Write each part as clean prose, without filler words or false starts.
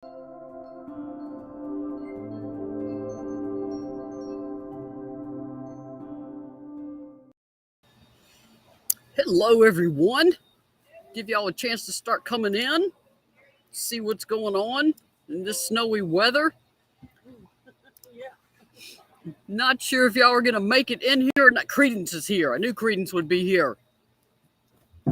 Hello, everyone. Give y'all a chance to start coming in, see what's going on in this snowy weather. Not sure if y'all are going to make it in here or not. Credence is here. I knew Credence would be here.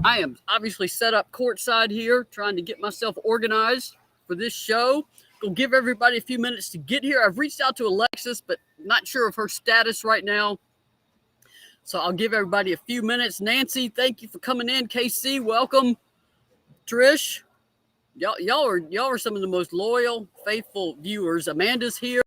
I am obviously set up courtside here, trying to get myself organized for this show. Go give everybody a few minutes to get here. I've reached out to Alexis, but not sure of her status right now. So I'll give everybody a few minutes. Nancy, thank you for coming in. KC, welcome. Trish, y'all are some of the most loyal, faithful viewers. Amanda's here.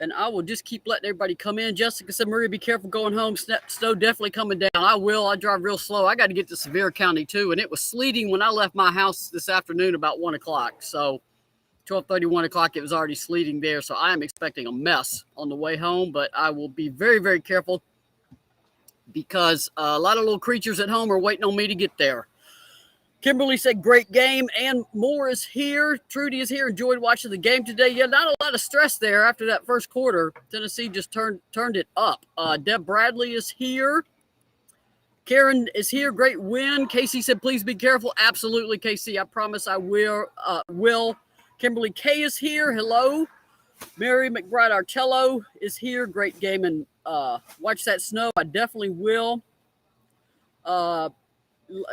And I will just keep letting everybody come in. Jessica said, Maria, be careful going home. Snow definitely coming down. I will. I drive real slow. I got to get to Sevier County, too. And it was sleeting when I left my house this afternoon about 1 o'clock. So 12:30, 1 o'clock, it was already sleeting there. So I am expecting a mess on the way home. But I will be very, very careful because a lot of little creatures at home are waiting on me to get there. Kimberly said, great game. And Moore is here. Trudy is here. Enjoyed watching the game today. Yeah, not a lot of stress there after that first quarter. Tennessee just turned it up. Deb Bradley is here. Karen is here. Great win. Casey said, please be careful. Absolutely, Casey. I promise I will. Kimberly K is here. Hello. Mary McBride Artello is here. Great game. And watch that snow. I definitely will.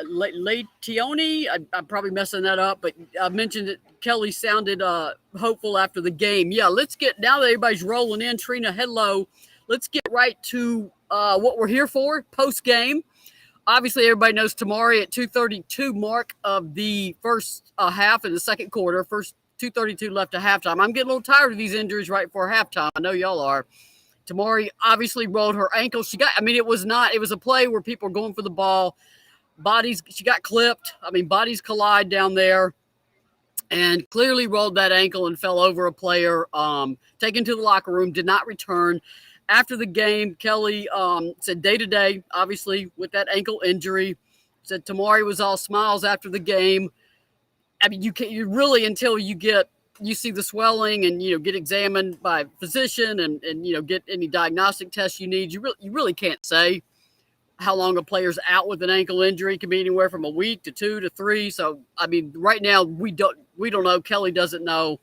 Lationi, I'm probably messing that up, but I mentioned that Kelly sounded hopeful after the game. Yeah, let's get, now that everybody's rolling in, Trina, hello. Let's get right to what we're here for, post-game. Obviously, everybody knows Tamari at 2:32 mark of the first half in the second quarter. First 2:32 left to halftime. I'm getting a little tired of these injuries right before halftime. I know y'all are. Tamari obviously rolled her ankle. It was a play where people are going for the ball. She got clipped. Bodies collide down there and clearly rolled that ankle and fell over a player, taken to the locker room, did not return. After the game, Kelly said day-to-day, obviously, with that ankle injury, said Tamari was all smiles after the game. You really, until you see the swelling and, get examined by a physician and get any diagnostic tests you need, you really can't say how long a player's out with an ankle injury. It can be anywhere from a week to 2 to 3. So, right now we don't know. Kelly doesn't know.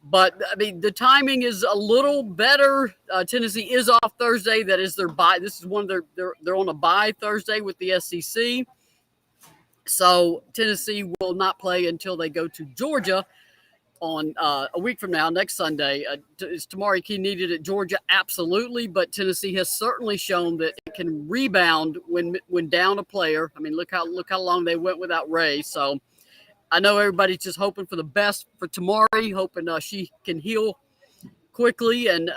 But, the timing is a little better. Tennessee is off Thursday. That is their bye. This is one of they're on a bye Thursday with the SEC. So, Tennessee will not play until they go to Georgia on a week from now, next Sunday. Is Tamari Kean needed at Georgia? Absolutely, but Tennessee has certainly shown that it can rebound when down a player. Look how long they went without Ray. So I know everybody's just hoping for the best for Tamari, hoping she can heal quickly, and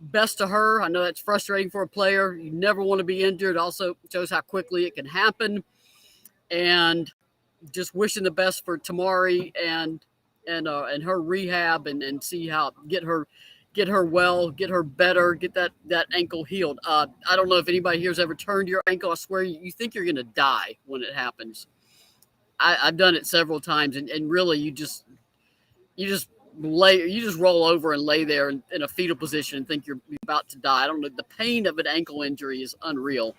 best to her. I know that's frustrating for a player. You never want to be injured. Also shows how quickly it can happen, and just wishing the best for Tamari and her rehab and see how get her well, get her better, get that ankle healed. I don't know if anybody here's ever turned your ankle. I swear you think you're gonna die when it happens. I've done it several times, and really you just roll over and lay there in a fetal position and think you're about to die. I don't know. The pain of an ankle injury is unreal.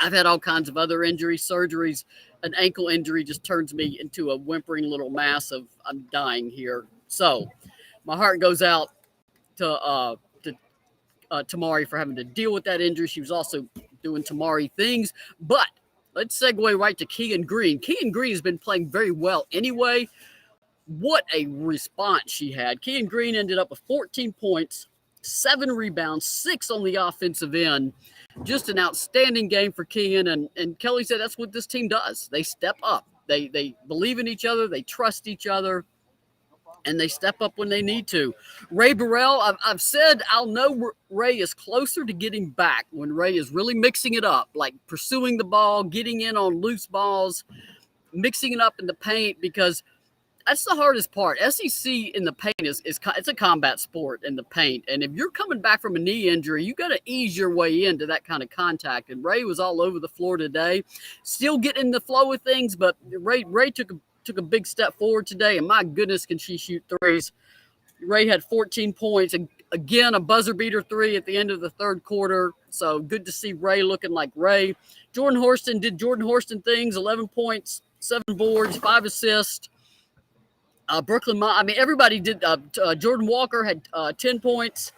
I've had all kinds of other injuries, surgeries. An ankle injury just turns me into a whimpering little mass of I'm dying here. So my heart goes out to Tamari for having to deal with that injury. She was also doing Tamari things. But let's segue right to Kean Green. Kean Green has been playing very well anyway. What a response she had. Kean Green ended up with 14 points, 7 rebounds, 6 on the offensive end. Just an outstanding game for Kean, and Kelly said that's what this team does. They step up. They believe in each other. They trust each other, and they step up when they need to. Ray Burrell, I've said I'll know Ray is closer to getting back when Ray is really mixing it up, like pursuing the ball, getting in on loose balls, mixing it up in the paint, because that's the hardest part. SEC in the paint it's a combat sport in the paint. And if you're coming back from a knee injury, you got to ease your way into that kind of contact. And Ray was all over the floor today, still getting the flow of things, but Ray took took a big step forward today, and my goodness, can she shoot threes. Ray had 14 points, and again, a buzzer beater 3 at the end of the third quarter. So good to see Ray looking like Ray. Jordan Horston did Jordan Horston things, 11 points, 7 boards, 5 assists. Everybody did. Jordan Walker had 10 points.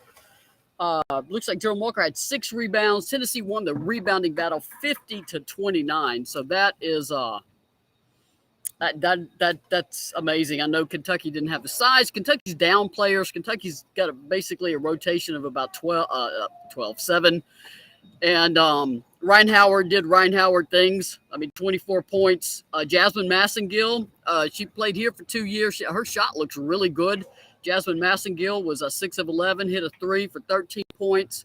Looks like Jordan Walker had 6 rebounds. Tennessee won the rebounding battle 50-29. So that is that's amazing. I know Kentucky didn't have the size. Kentucky's down players. Kentucky's got basically a rotation of about 7. And Ryan Howard did Ryan Howard things. 24 points. Jasmine Massengill, she played here for 2 years. Her shot looks really good. Jasmine Massengill was 6 of 11, hit a 3 for 13 points.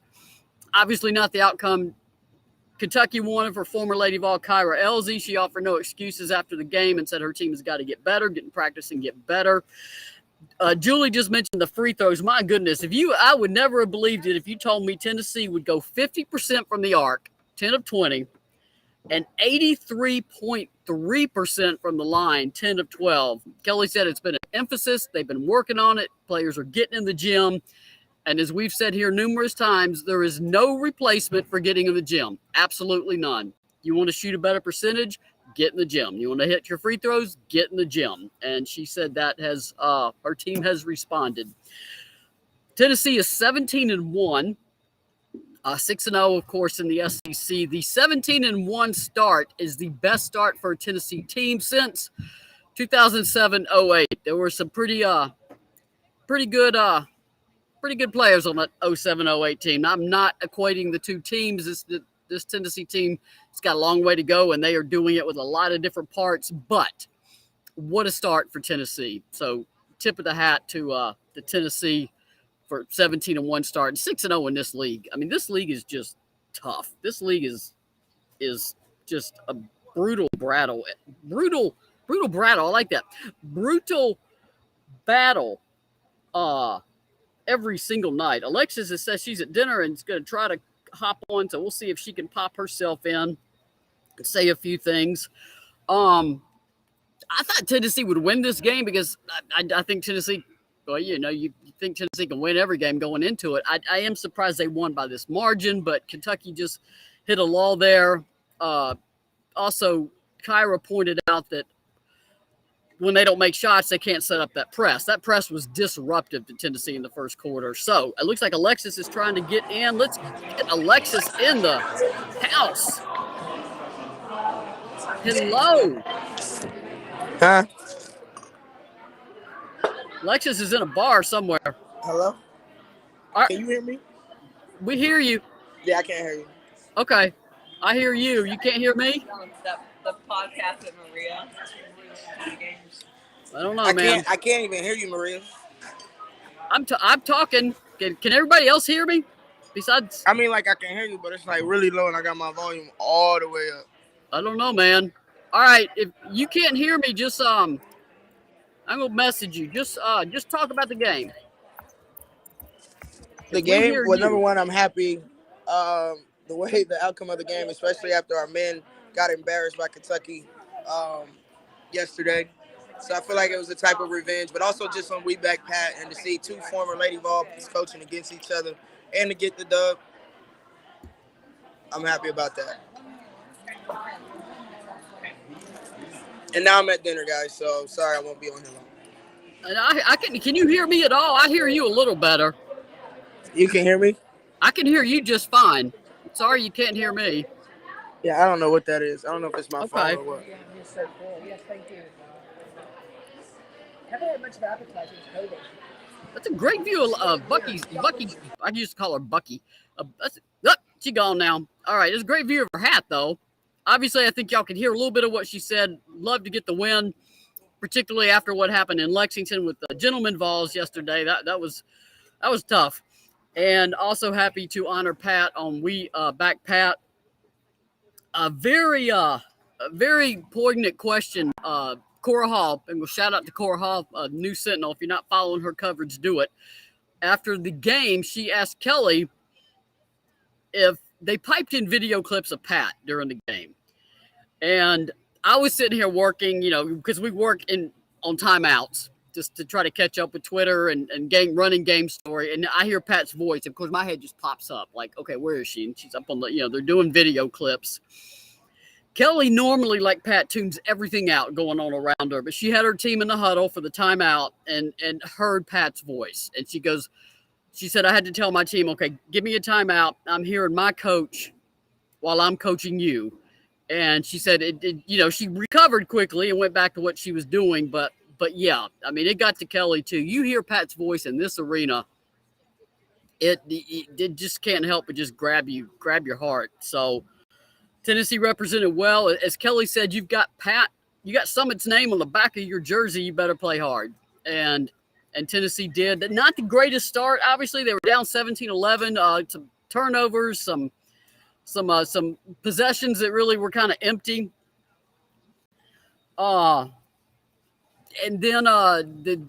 Obviously not the outcome Kentucky wanted for former Lady Vol Kyra Elzy. She offered no excuses after the game and said her team has got to get better, get in practice and get better. Julie just mentioned the free throws. My goodness, I would never have believed it if you told me Tennessee would go 50% from the arc, 10 of 20, and 83.3% from the line, 10 of 12. Kelly said it's been an emphasis. They've been working on it. Players are getting in the gym. And as we've said here numerous times, there is no replacement for getting in the gym. Absolutely none. You want to shoot a better percentage? Get in the gym. You want to hit your free throws? Get in the gym. And she said that her team has responded. Tennessee is 17-1, 6-0, of course, in the SEC. The 17-1 start is the best start for a Tennessee team since 2007-08. There were some pretty good players on that 07-08 team. I'm not equating the two teams. This Tennessee team has got a long way to go, and they are doing it with a lot of different parts. But what a start for Tennessee. So tip of the hat to the Tennessee for 17-1 start and 6-0 in this league. This league is just tough. This league is just a brutal battle. Brutal battle. I like that. Brutal battle. Every single night. Alexis says she's at dinner and is going to try to hop on, so we'll see if she can pop herself in and say a few things. I thought Tennessee would win this game because I think Tennessee, you think Tennessee can win every game going into it. I am surprised they won by this margin, but Kentucky just hit a lull there. Also, Kyra pointed out that when they don't make shots, they can't set up that press. That press was disruptive to Tennessee in the first quarter. So it looks like Alexis is trying to get in. Let's get Alexis in the house. Hello. Huh? Alexis is in a bar somewhere. Hello? Right. Can you hear me? We hear you. Yeah, I can't hear you. Okay. I hear you. You can't hear me? The podcast with Maria. I don't know, man. I can't even hear you, Maria. I'm talking. Can everybody else hear me? Besides, I can hear you, but it's really low, and I got my volume all the way up. I don't know, man. All right, if you can't hear me, just I'm gonna message you. Just talk about the game. The game, well, number one, I'm happy. The way the outcome of the game, especially after our men got embarrassed by Kentucky yesterday. So I feel like it was a type of revenge, but also just on We Back Pat, and to see two former Lady Vol coaching against each other and to get the dub, I'm happy about that. And now I'm at dinner, guys, so sorry I won't be on here long. And can you hear me at all? I hear you a little better. You can hear me? I can hear you just fine. Sorry you can't hear me. Yeah, I don't know what that is. I don't know if it's my phone or what. Yeah, you're so cool. Yes, thank you. Haven't had much of appetizers, COVID. That's a great view of Bucky. I used to call her Bucky. She gone now. All right, it's a great view of her hat, though. Obviously, I think y'all can hear a little bit of what she said. Love to get the win, particularly after what happened in Lexington with the Gentleman Vols yesterday. That was tough. And also happy to honor Pat on We Back Pat. A very poignant question. Cora Hall, and we'll shout out to Cora Hall, New Sentinel. If you're not following her coverage, do it. After the game, she asked Kelly if they piped in video clips of Pat during the game. And I was sitting here working, because we work on timeouts just to try to catch up with Twitter and running game story. And I hear Pat's voice. Of course, my head just pops up like, okay, where is she? And she's up on they're doing video clips. Kelly normally, like Pat, tunes everything out going on around her, but she had her team in the huddle for the timeout and heard Pat's voice. And she said, I had to tell my team, okay, give me a timeout. I'm hearing my coach while I'm coaching you. And she said, she recovered quickly and went back to what she was doing. But yeah, I mean, it got to Kelly too. You hear Pat's voice in this arena. It just can't help but just grab your heart. So Tennessee represented well. As Kelly said, you got Summit's name on the back of your jersey. You better play hard. And Tennessee did. Not the greatest start. Obviously, they were down 17-11. Some turnovers, some possessions that really were kind of empty. And then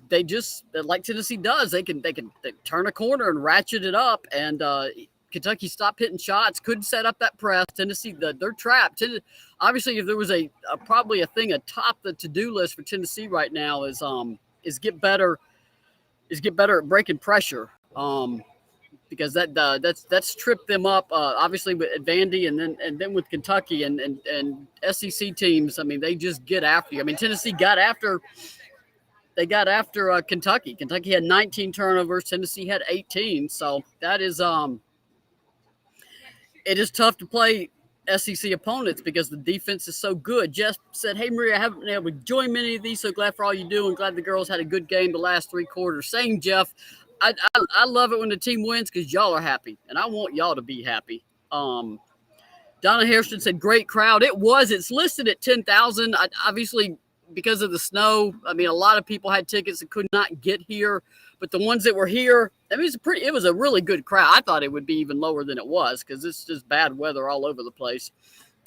they just, like Tennessee does, they turn a corner and ratchet it up. And Kentucky stopped hitting shots, couldn't set up that press. Tennessee, they're trapped. Obviously, if there was probably a thing atop the to-do list for Tennessee right now is get better at breaking pressure. Because that's tripped them up. Obviously with Vandy and then with Kentucky and SEC teams. I mean, they just get after you. I mean, Tennessee got after Kentucky. Kentucky had 19 turnovers. Tennessee had 18. So that is it is tough to play SEC opponents because the defense is so good. Jeff said, hey, Maria, I haven't been able to join many of these. So glad for all you do and glad the girls had a good game the last 3 quarters. Same, Jeff. I love it when the team wins because y'all are happy, and I want y'all to be happy. Donna Hairston said, great crowd. It was. It's listed at 10,000. Obviously, because of the snow, I mean, a lot of people had tickets that could not get here. But the ones that were here, I mean, it was a really good crowd. I thought it would be even lower than it was because it's just bad weather all over the place.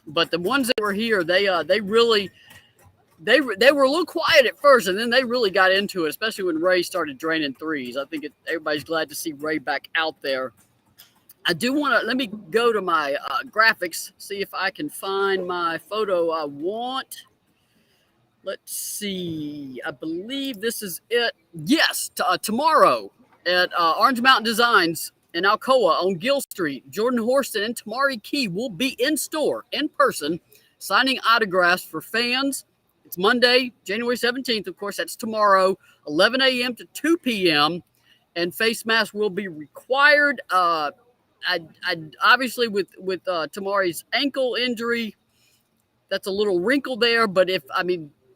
But the ones that were here, they really – They were a little quiet at first, and then they really got into it, especially when Ray started draining threes. I think everybody's glad to see Ray back out there. I do want to – let me go to my graphics, see if I can find my photo I want. Let's see. I believe this is it. Yes, tomorrow at Orange Mountain Designs in Alcoa on Gill Street, Jordan Horston and Tamari Key will be in store, in person, signing autographs for fans. It's Monday, January 17th. Of course, that's tomorrow, 11 a.m. to 2 p.m. And face masks will be required. I obviously with Tamari's ankle injury, that's a little wrinkle there. But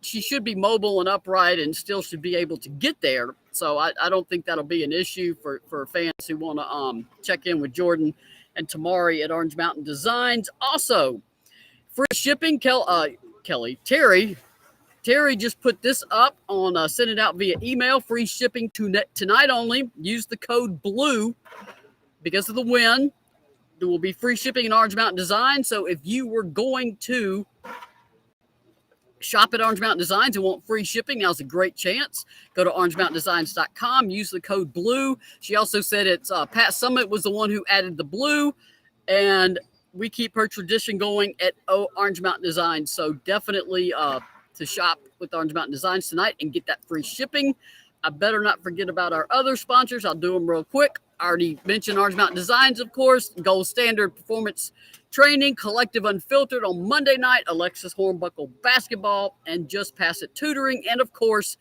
she should be mobile and upright and still should be able to get there. So I don't think that'll be an issue for fans who want to check in with Jordan and Tamari at Orange Mountain Designs. Also, free shipping. Terry just put this up on send it out via email. Free shipping tonight only. Use the code BLUE because of the win. There will be free shipping in Orange Mountain Design. So if you were going to shop at Orange Mountain Designs and want free shipping, now's a great chance. Go to orangemountaindesigns.com. Use the code BLUE. She also said it's Pat Summit was the one who added the blue, and we keep her tradition going at Orange Mountain Designs. So definitely to shop with Orange Mountain Designs tonight and get that free shipping. I better not forget about our other sponsors. I'll do them real quick. I already mentioned Orange Mountain Designs, of course, Gold Standard Performance Training, Collective Unfiltered on Monday night, Alexis Hornbuckle Basketball, and Just Pass It Tutoring, and of course,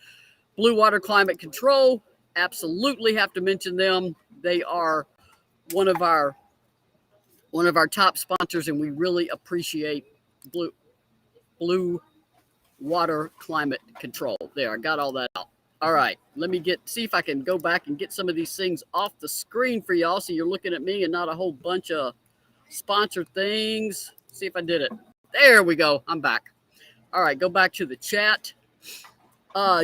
Blue Water Climate Control. Absolutely have to mention them. They are one of our top sponsors, and we really appreciate Blue Water Climate Control. There, I got all that out. All right, let me see if I can go back and get some of these things off the screen for y'all so you're looking at me and not a whole bunch of sponsored things. See if I did it. There we go. I'm back. All right, go back to the chat.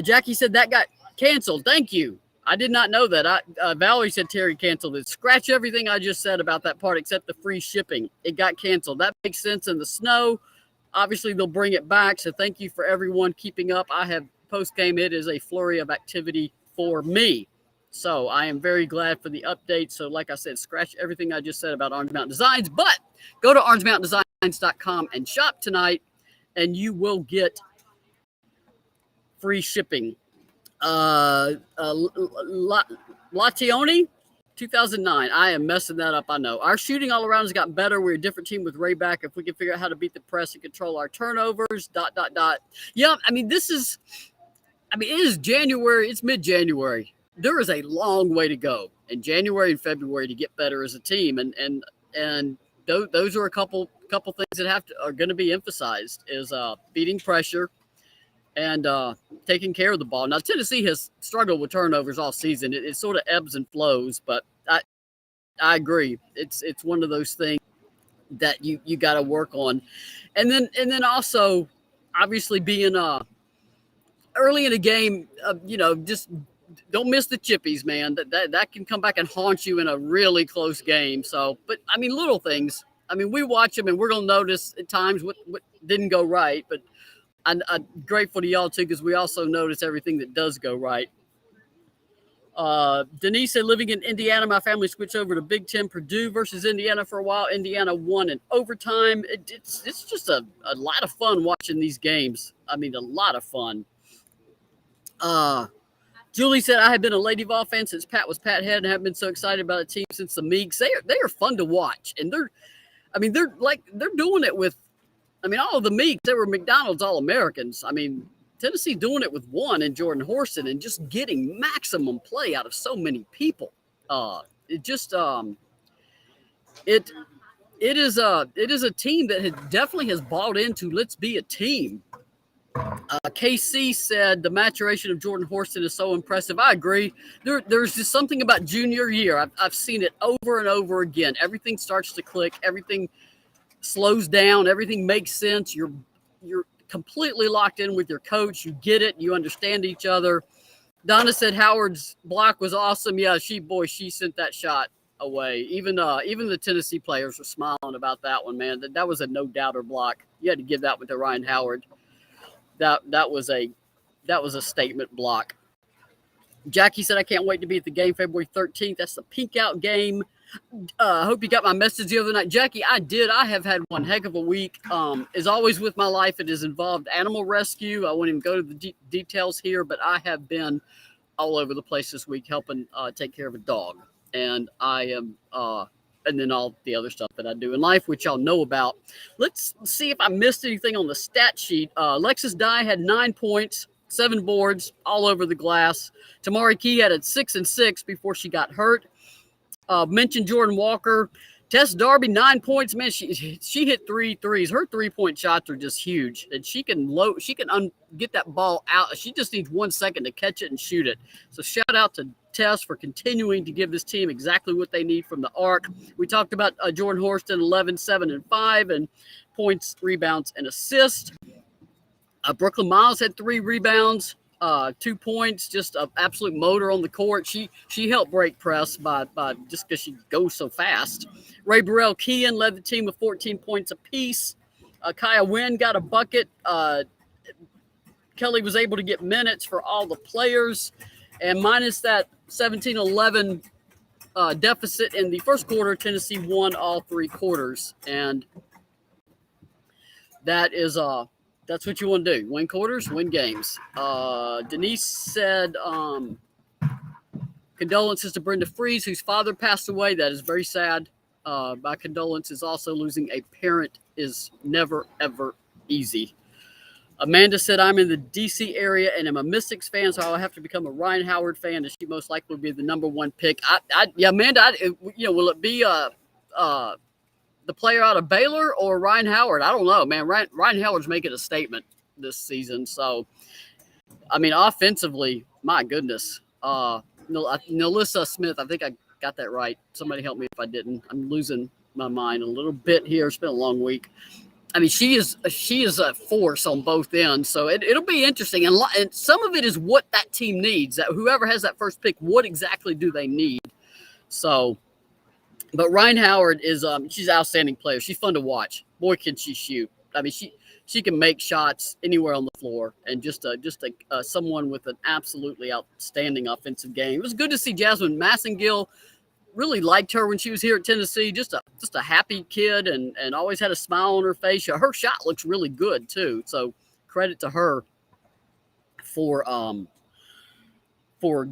Jackie said that got canceled. Thank you. I did not know that. Valerie said Terry canceled it. Scratch everything I just said about that part except the free shipping. It got canceled. That makes sense in the snow. Obviously, they'll bring it back. So thank you for everyone keeping up. I have post-game. It is a flurry of activity for me. So I am very glad for the update. So like I said, scratch everything I just said about Orange Mountain Designs. But go to orangemountaindesigns.com and shop tonight and you will get free shipping. Lationi, 2009. I am messing that up, I know. Our shooting all around has gotten better. We're a different team with Ray back. If we can figure out how to beat the press and control our turnovers, ... Yeah, it is January. It's mid-January. There is a long way to go in January and February to get better as a team, and those are a couple things that are going to be emphasized is beating pressure and taking care of the ball. Now, Tennessee has struggled with turnovers all season. It sort of ebbs and flows, but I agree. It's one of those things that you got to work on, and then also obviously being early in a game, just don't miss the chippies, man. That can come back and haunt you in a really close game. So, but little things. We watch them and we're gonna notice at times what didn't go right, but I'm grateful to y'all too because we also notice everything that does go right. Denise said, living in Indiana, my family switched over to Big Ten Purdue versus Indiana for a while. Indiana won in overtime. It's just a lot of fun watching these games. A lot of fun. Julie said, I have been a Lady Vol fan since Pat was Pat Head and have been so excited about the team since the Meeks. They are fun to watch. And they're doing it with, all of the Meeks, they were McDonald's All-Americans. Tennessee doing it with one in Jordan Horston and just getting maximum play out of so many people. It is a team that definitely has bought into let's be a team. KC said the maturation of Jordan Horston is so impressive. I agree. There's just something about junior year. I've seen it over and over again. Everything starts to click. Everything slows down. Everything makes sense. You're completely locked in with your coach. You get it. You understand each other. Donna said Howard's block was awesome. Yeah, she sent that shot away. Even the Tennessee players were smiling about that one, man. That was a no-doubter block. You had to give that one to Ryan Howard. That was a statement block. Jackie said, I can't wait to be at the game February 13th. That's the Pink Out game. I hope you got my message the other night. Jackie, I did. I have had one heck of a week. As always with my life, it has involved animal rescue. I won't even go to the details here, but I have been all over the place this week helping take care of a dog. And I am and then all the other stuff that I do in life, which y'all know about. Let's see if I missed anything on the stat sheet. Alexis Dye had 9 points, 7 boards, all over the glass. Tamari Key had 6 and 6 before she got hurt. Mentioned Jordan Walker. Tess Darby, 9 points. Man, she hit 3 threes. Her 3-point shots are just huge. And she can get that ball out. She just needs 1 second to catch it and shoot it. So shout out to Tess for continuing to give this team exactly what they need from the arc. We talked about Jordan Horston, 11, 7, and 5, and points, rebounds, and assists. Brooklyn Miles had 3 rebounds. 2 points, just an absolute motor on the court. She helped break press by just because she goes so fast. Ray Burrell Kean led the team with 14 points apiece. Kaya Wynn got a bucket. Kelly was able to get minutes for all the players. And minus that 17-11 deficit in the first quarter, Tennessee won all 3 quarters. And that is that's what you want to do. Win quarters, win games. Denise said, condolences to Brenda Freeze, whose father passed away. That is very sad. My condolences. Also, losing a parent is never, ever easy. Amanda said, I'm in the D.C. area and I'm a Mystics fan, so I'll have to become a Ryan Howard fan, and she most likely will be the number 1 pick. Amanda, will it be the player out of Baylor or Ryan Howard? I don't know, man. Ryan Howard's making a statement this season. So, offensively, my goodness. Nalissa Smith, I think I got that right. Somebody help me if I didn't. I'm losing my mind a little bit here. It's been a long week. She is a force on both ends. So it'll be interesting. And some of it is what that team needs. That whoever has that first pick, what exactly do they need? So, but Ryan Howard is she's an outstanding player. She's fun to watch. Boy, can she shoot. She can make shots anywhere on the floor, and just someone with an absolutely outstanding offensive game. It was good to see Jasmine Massengill really liked her when she was here at Tennessee. Just a happy kid and always had a smile on her face. Her shot looks really good too. So credit to her for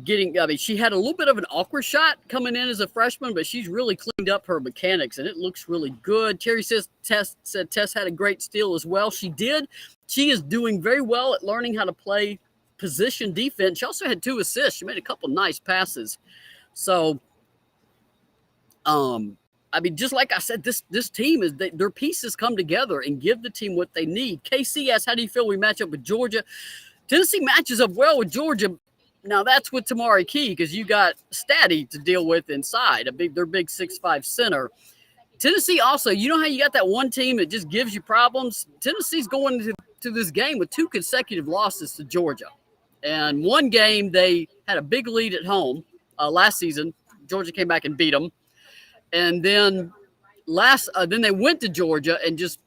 getting. I mean, she had a little bit of an awkward shot coming in as a freshman, but she's really cleaned up her mechanics and it looks really good. Terry said Tess had a great steal as well. She did. She is doing very well at learning how to play position defense. She also had 2 assists. She made a couple nice passes. So, I mean, just like I said, this team is their pieces come together and give the team what they need. KC asks, how do you feel we match up with Georgia? Tennessee matches up well with Georgia. Now that's with Tamari Key because you got Statty to deal with inside their big 6'5" center. Tennessee also, you know how you got that one team that just gives you problems? Tennessee's going to this game with 2 consecutive losses to Georgia. And one game they had a big lead at home last season. Georgia came back and beat them. And then then they went to Georgia and just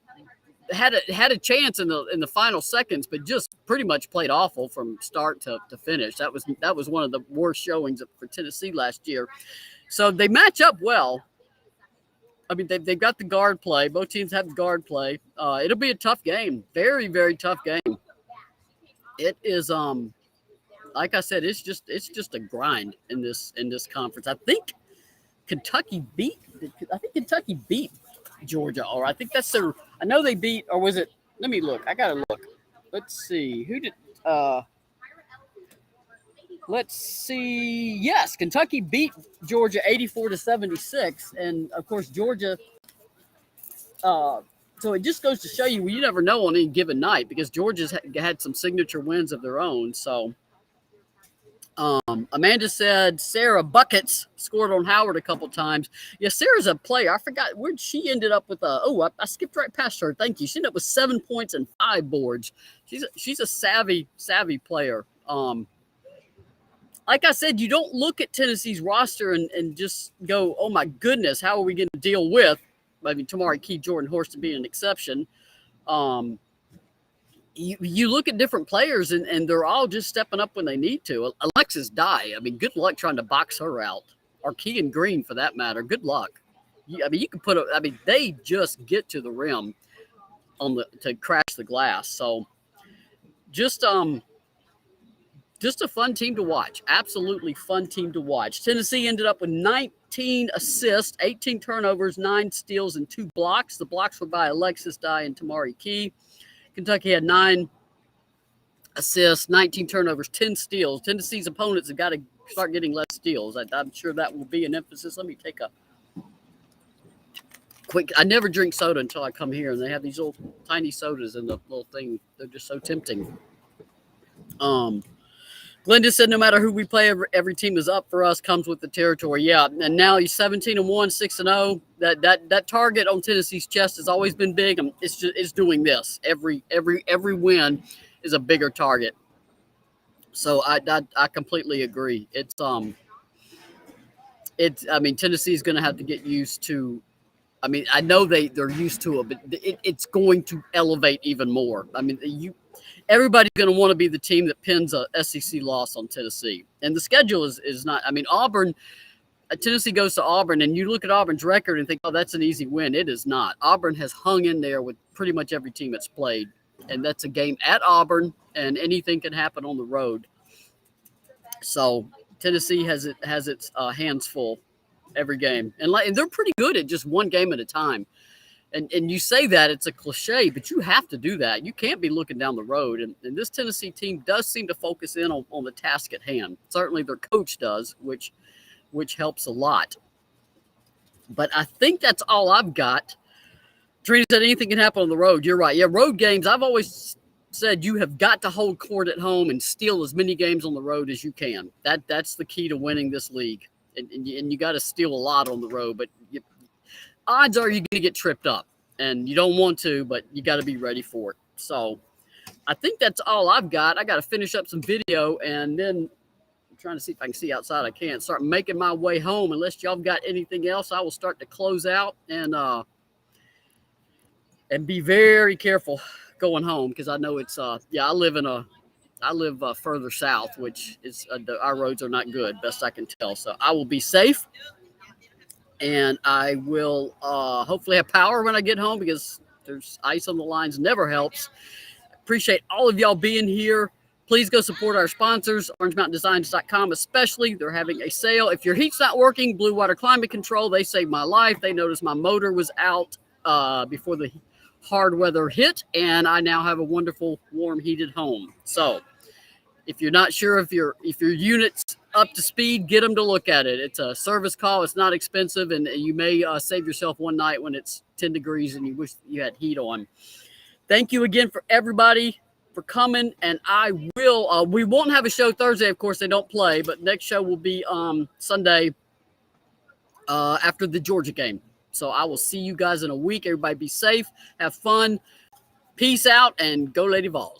had a chance in the final seconds, but just pretty much played awful from start to finish. That was one of the worst showings for Tennessee last year. So they match up well. I mean, they've got the guard play. Both teams have the guard play. It'll be a tough game. Very, very tough game. It is like I said, it's just a grind in this conference. I think Kentucky beat Georgia. Or I think that's their. I know they beat, or was it? Let me look. I gotta look. Let's see. Who did? Let's see. Yes, Kentucky beat Georgia 84-76, and of course Georgia. So it just goes to show you, you never know on any given night because Georgia's had some signature wins of their own. So. Amanda said Sarah Buckets scored on Howard a couple times. Yeah, Sarah's a player. I forgot where she ended up with. I skipped right past her. Thank you. She ended up with 7 points and 5 boards. She's a savvy player. Like I said, you don't look at Tennessee's roster and just go, oh my goodness, how are we going to deal with? I mean, Tamari Key, Jordan Horston being an exception. You look at different players and they're all just stepping up when they need to. Alexis Dye, I mean, good luck trying to box her out. Or Kean Green, for that matter. Good luck. I mean, you can they just get to the rim to crash the glass. So just a fun team to watch. Absolutely fun team to watch. Tennessee ended up with 19 assists, 18 turnovers, 9 steals, and 2 blocks. The blocks were by Alexis Dye and Tamari Key. Kentucky had 9 assists, 19 turnovers, 10 steals. Tennessee's opponents have got to start getting less steals. I'm sure that will be an emphasis. Let me take a quick. I never drink soda until I come here, and they have these little tiny sodas in the little thing. They're just so tempting. Glenda said, no matter who we play, every team is up for us, comes with the territory. Yeah, and now he's 17-1, 6-0. That target on Tennessee's chest has always been big. It's doing this. Every win is a bigger target. So I completely agree. I mean, Tennessee's going to have to get used to. I mean, I know they're used to it, but it's going to elevate even more. I mean, everybody's going to want to be the team that pins a SEC loss on Tennessee. And the schedule is not – I mean, Tennessee goes to Auburn, and you look at Auburn's record and think, oh, that's an easy win. It is not. Auburn has hung in there with pretty much every team it's played, and that's a game at Auburn, and anything can happen on the road. So Tennessee has its hands full every game. And they're pretty good at just one game at a time. And you say that it's a cliche, but you have to do that. You can't be looking down the road. And this Tennessee team does seem to focus in on the task at hand. Certainly their coach does, which helps a lot. But I think that's all I've got. Trina said anything can happen on the road. You're right. Yeah, road games, I've always said you have got to hold court at home and steal as many games on the road as you can. That's the key to winning this league. And you got to steal a lot on the road. But odds are you're going to get tripped up. And you don't want to, but you got to be ready for it. So I think that's all I've got. I got to finish up some video, and then I'm trying to see if I can see outside. I can't. Start making my way home. Unless y'all got anything else, I will start to close out and be very careful going home because I know it's I live further south, which is our roads are not good, best I can tell. So I will be safe. And I will hopefully have power when I get home because there's ice on the lines, never helps. Appreciate all of y'all being here. Please go support our sponsors, orangemountaindesigns.com especially. They're having a sale. If your heat's not working, Blue Water Climate Control, they saved my life. They noticed my motor was out before the hard weather hit, and I now have a wonderful, warm, heated home. So if you're not sure if your unit's up to speed, get them to look at it. It's a service call. It's not expensive, and you may save yourself one night when it's 10 degrees and you wish you had heat on. Thank you again for everybody for coming, and I will we won't have a show Thursday. Of course, they don't play, but next show will be Sunday after the Georgia game. So I will see you guys in a week. Everybody be safe, have fun, peace out, and go Lady Vols.